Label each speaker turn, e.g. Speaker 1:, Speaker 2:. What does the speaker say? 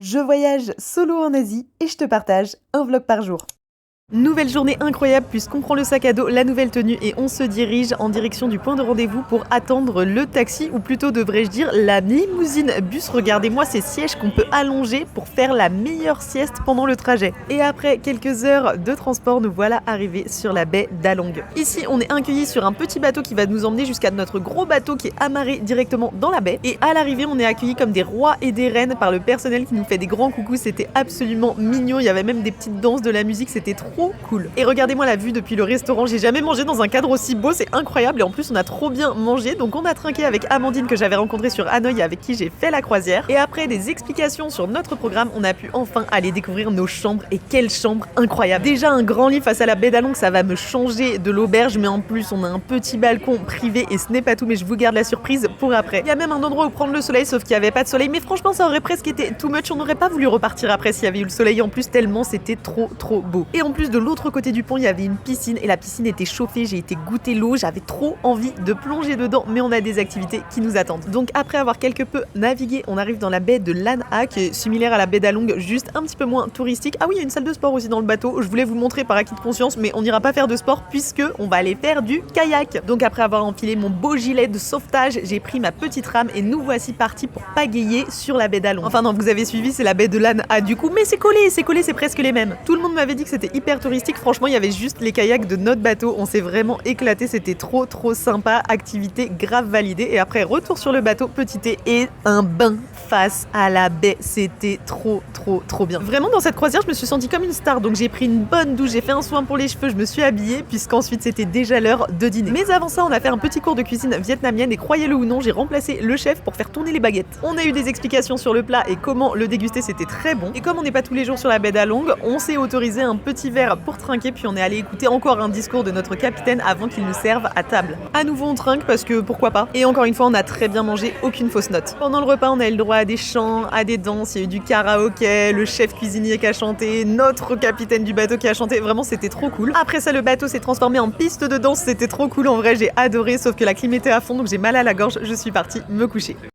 Speaker 1: Je voyage solo en Asie et je te partage un vlog par jour. Nouvelle journée incroyable puisqu'on prend le sac à dos, la nouvelle tenue et on se dirige en direction du point de rendez-vous pour attendre le taxi ou plutôt devrais-je dire la limousine bus. Regardez-moi ces sièges qu'on peut allonger pour faire la meilleure sieste pendant le trajet. Et après quelques heures de transport, nous voilà arrivés sur la baie d'Along. Ici, on est accueillis sur un petit bateau qui va nous emmener jusqu'à notre gros bateau qui est amarré directement dans la baie. Et à l'arrivée, on est accueillis comme des rois et des reines par le personnel qui nous fait des grands coucous. C'était absolument mignon. Il y avait même des petites danses, de la musique. C'était trop cool. Et regardez-moi la vue depuis le restaurant, j'ai jamais mangé dans un cadre aussi beau, c'est incroyable et en plus on a trop bien mangé, donc on a trinqué avec Amandine que j'avais rencontrée sur Hanoï avec qui j'ai fait la croisière et après des explications sur notre programme, on a pu enfin aller découvrir nos chambres et quelle chambre incroyable. Déjà un grand lit face à la baie d'Along, ça va me changer de l'auberge, mais en plus on a un petit balcon privé et ce n'est pas tout, mais je vous garde la surprise pour après. Il y a même un endroit où prendre le soleil, sauf qu'il n'y avait pas de soleil, mais franchement ça aurait presque été too much, on n'aurait pas voulu repartir après s'il y avait eu le soleil en plus tellement c'était trop beau. Et en plus de l'autre côté du pont, il y avait une piscine et la piscine était chauffée, j'ai été goûter l'eau, j'avais trop envie de plonger dedans, mais on a des activités qui nous attendent. Donc après avoir quelque peu navigué, on arrive dans la baie de Lan Ha qui est similaire à la baie d'Along, juste un petit peu moins touristique. Ah oui, il y a une salle de sport aussi dans le bateau, je voulais vous montrer par acquis de conscience, mais on n'ira pas faire de sport puisque on va aller faire du kayak. Donc après avoir enfilé mon beau gilet de sauvetage, j'ai pris ma petite rame et nous voici partis pour pagayer sur la baie d'Along. Enfin non, vous avez suivi, c'est la baie de Lan Ha du coup, mais c'est collé, c'est presque les mêmes. Tout le monde m'avait dit que c'était hyper touristique, franchement il y avait juste les kayaks de notre bateau, on s'est vraiment éclaté, c'était trop sympa, activité grave validée et après retour sur le bateau, petit thé et un bain face à la baie, c'était trop bien. Vraiment dans cette croisière je me suis sentie comme une star, donc j'ai pris une bonne douche, j'ai fait un soin pour les cheveux, je me suis habillée puisqu'ensuite c'était déjà l'heure de dîner. Mais avant ça on a fait un petit cours de cuisine vietnamienne et croyez-le ou non, j'ai remplacé le chef pour faire tourner les baguettes. On a eu des explications sur le plat et comment le déguster, c'était très bon. Et comme on n'est pas tous les jours sur la baie d'Along, on s'est autorisé un petit verre pour trinquer puis on est allé écouter encore un discours de notre capitaine avant qu'il nous serve à table. À nouveau on trinque parce que pourquoi pas. Et encore une fois on a très bien mangé, aucune fausse note. Pendant le repas on a eu le droit à des chants, à des danses, il y a eu du karaoké, le chef cuisinier qui a chanté, notre capitaine du bateau qui a chanté, vraiment c'était trop cool. Après ça le bateau s'est transformé en piste de danse, c'était trop cool en vrai, j'ai adoré sauf que la clim était à fond donc j'ai mal à la gorge, je suis partie me coucher.